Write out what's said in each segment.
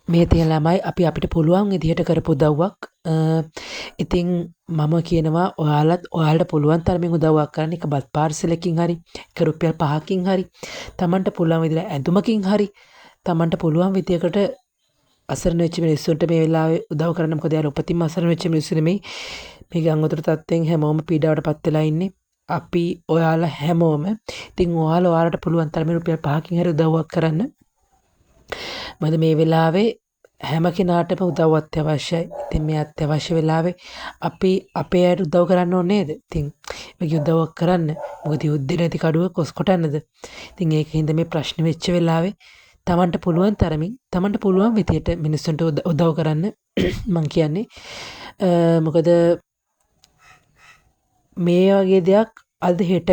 මේ තියෙන ළමයි අපි අපිට පුළුවන් විදිහට කරපු උදව්වක් ඉතින් මම කියනවා ඔයාලට පුළුවන් තරමින් උදව්වක් කරන්න එක බත් පාර්සලකින් හරි එක රුපියල් 5කින් හරි Tamanට පුළුවන් විදිහට ඇඳුමකින් හරි Tamanට පුළුවන් විදිහකට අසරණ වෙච්ච මිනිස්සුන්ට මේ වෙලාවේ උදව් කරන්න මොකද යාළුවෝ උපතින්ම අසරණ වෙච්ච මිනිස්සු නෙමෙයි මේ ගංගොතර තත්ත්වයෙන් හැමෝම පීඩාවටපත් වෙලා ඉන්නේ අපි ඔයාලා හැමෝම ඉතින් ඔයාලට පුළුවන් තරමින් රුපියල් 5කින් හරි උදව්වක් කරන්න මොකද මේ වෙලාවේ හැම කෙනාටම උදව් අත්‍යවශ්‍යයි. ඉතින් මේ අත්‍යවශ්‍ය වෙලාවේ අපි අපේ අයට උදව් කරන්න ඕනේ නේද? ඉතින් මේක උදව්වක් කරන්න. මොකද යුද්ධේ නැති කඩුව කොස් කොටන්නද? ඉතින් ඒකින්ද මේ ප්‍රශ්න වෙච්ච වෙලාවේ Tamanට පුළුවන් තරමින් Tamanට පුළුවන් විදියට මිනිස්සුන්ට උදව් කරන්න මං කියන්නේ. මොකද මේ වගේ දෙයක් අද හෙට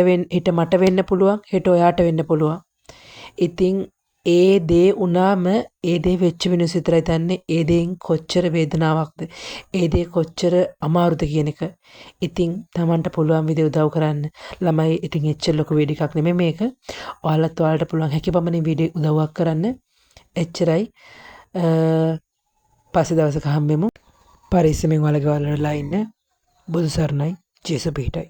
මට වෙන්න පුළුවන් හෙට ඔයාට වෙන්න පුළුවන්. ඉතින් ඒ දේ වුණාම ඒ දේ වෙච්ච මිනිස්සු විතරයි දන්නේ ඒ දේෙන් කොච්චර වේදනාවක්ද ඒ දේ කොච්චර අමාරුද කියන එක. ඉතින් Tamanට පුළුවන් විදිහ උදව් කරන්න. ළමයි ඉතින් එච්චර ලොකු වීඩියෝ එකක් නෙමෙයි මේක. ඔයාලට පුළුවන් හැකියපමණින් වීඩියෝ උදව්වක් කරන්න. එච්චරයි. පස්සේ දවසක හම්බෙමු. පරිස්සමෙන් වලගේ වලලා ඉන්න. බුදු සරණයි. ජේසු පිහිටයි.